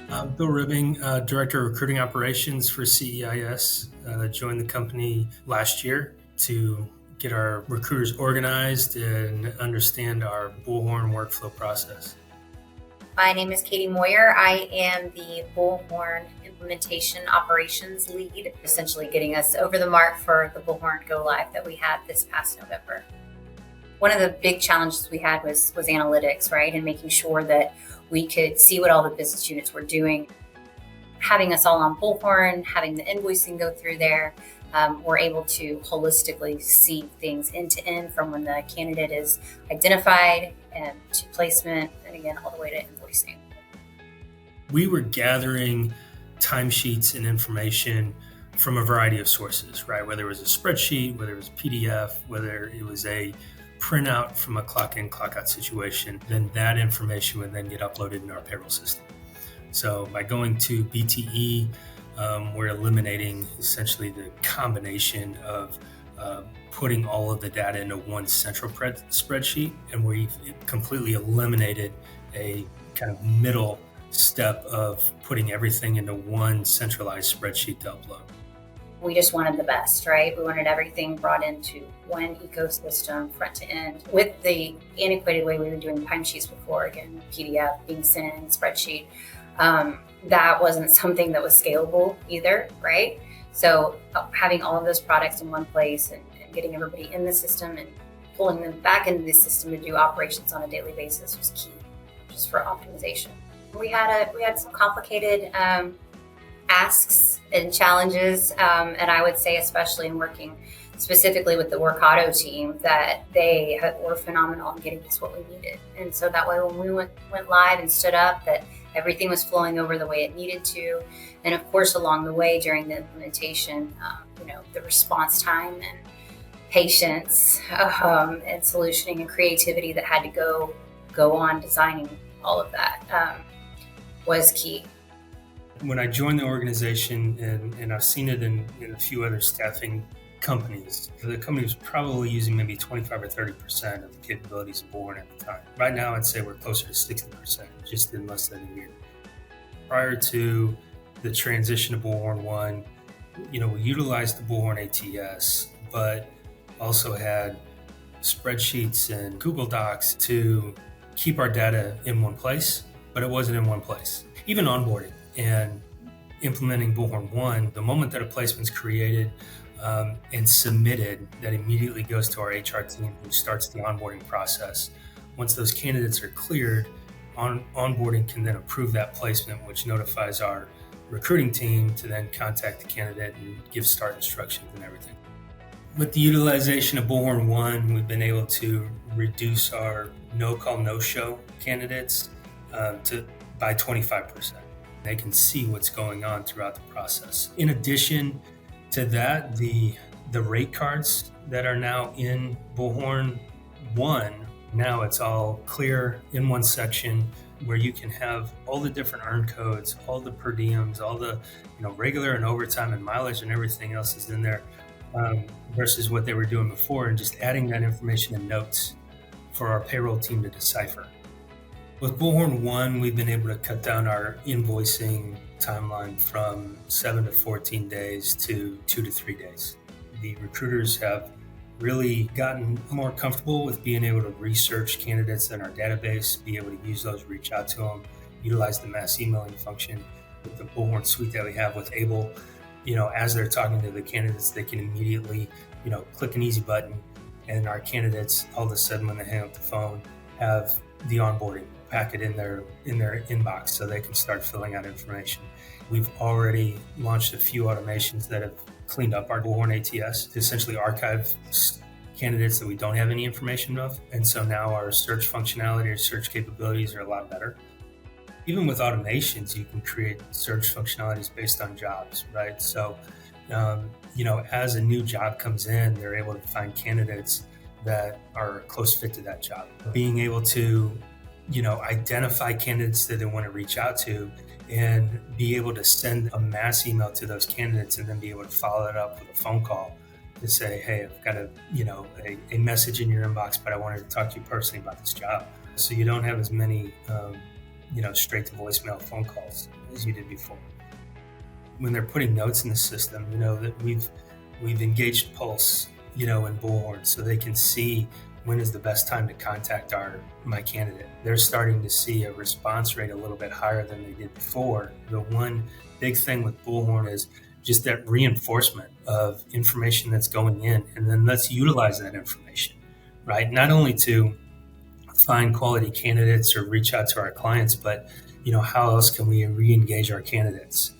Bill Ribbing, Director of Recruiting Operations for CEIS. Joined the company last year to get our recruiters organized and understand our Bullhorn workflow process. My name is Katie Moyer. I am the Bullhorn Implementation Operations Lead, essentially getting us over the mark for the Bullhorn Go Live that we had this past November. One of the big challenges we had was analytics, right? And making sure that we could see what all the business units were doing. Having us all on Bullhorn, having the invoicing go through there, we're able to holistically see things end to end from when the candidate is identified and to placement, and again, all the way to invoicing. We were gathering timesheets and information from a variety of sources, right? Whether it was a spreadsheet, whether it was a PDF, whether it was a printout from a clock in, clock out situation, then that information would then get uploaded in our payroll system. So by going to BTE, we're eliminating essentially the combination of putting all of the data into one central spreadsheet, and we've completely eliminated a kind of middle step of putting everything into one centralized spreadsheet to upload. We just wanted the best, right? We wanted everything brought into one ecosystem, front to end. With the antiquated way we were doing timesheets before, again, PDF being sent in spreadsheet, that wasn't something that was scalable either, right? So having all of those products in one place and getting everybody in the system and pulling them back into the system to do operations on a daily basis was key, just for optimization. We had some complicated asks and challenges, and I would say especially in working specifically with the Workato team, that they were phenomenal in getting us what we needed. And so that way when we went live and stood up, that everything was flowing over the way it needed to. And of course, along the way during the implementation, the response time and patience and solutioning and creativity that had to go on designing all of that was key. When I joined the organization, and I've seen it in a few other staffing companies, the company was probably using maybe 25 or 30% of the capabilities of Bullhorn at the time. Right now, I'd say we're closer to 60%, just in less than a year. Prior to the transition to BullhornOne, we utilized the Bullhorn ATS, but also had spreadsheets and Google Docs to keep our data in one place, but it wasn't in one place. Even onboarding and implementing BullhornOne, the moment that a placement's created and submitted, that immediately goes to our HR team, who starts the onboarding process. Once those candidates are cleared, onboarding can then approve that placement, which notifies our recruiting team to then contact the candidate and give start instructions and everything. With the utilization of BullhornOne, we've been able to reduce our no-call, no-show candidates by 25%. They can see what's going on throughout the process. In addition to that, the rate cards that are now in BullhornOne, now it's all clear in one section where you can have all the different earn codes, all the per diems, all the regular and overtime and mileage and everything else is in there, versus what they were doing before, and just adding that information in notes for our payroll team to decipher. With BullhornOne, we've been able to cut down our invoicing timeline from 7 to 14 days to 2 to 3 days. The recruiters have really gotten more comfortable with being able to research candidates in our database, be able to use those, reach out to them, utilize the mass emailing function with the Bullhorn suite that we have with Able. As they're talking to the candidates, they can immediately, click an easy button, and our candidates, all of a sudden, when they hang up the phone, have the onboarding packet in their inbox, so they can start filling out information. We've already launched a few automations that have cleaned up our Bullhorn ATS to essentially archive candidates that we don't have any information of, and so now our search functionality or search capabilities are a lot better. Even with automations, you can create search functionalities based on jobs, right? So, as a new job comes in, they're able to find candidates that are a close fit to that job. Being able to, identify candidates that they want to reach out to and be able to send a mass email to those candidates and then be able to follow it up with a phone call to say, hey, I've got a message in your inbox, but I wanted to talk to you personally about this job. So you don't have as many straight to voicemail phone calls as you did before. When they're putting notes in the system, that we've engaged Pulse, in Bullhorn, so they can see when is the best time to contact my candidate. They're starting to see a response rate a little bit higher than they did before. The one big thing with Bullhorn is just that reinforcement of information that's going in, and then let's utilize that information, right? Not only to find quality candidates or reach out to our clients, but how else can we re-engage our candidates?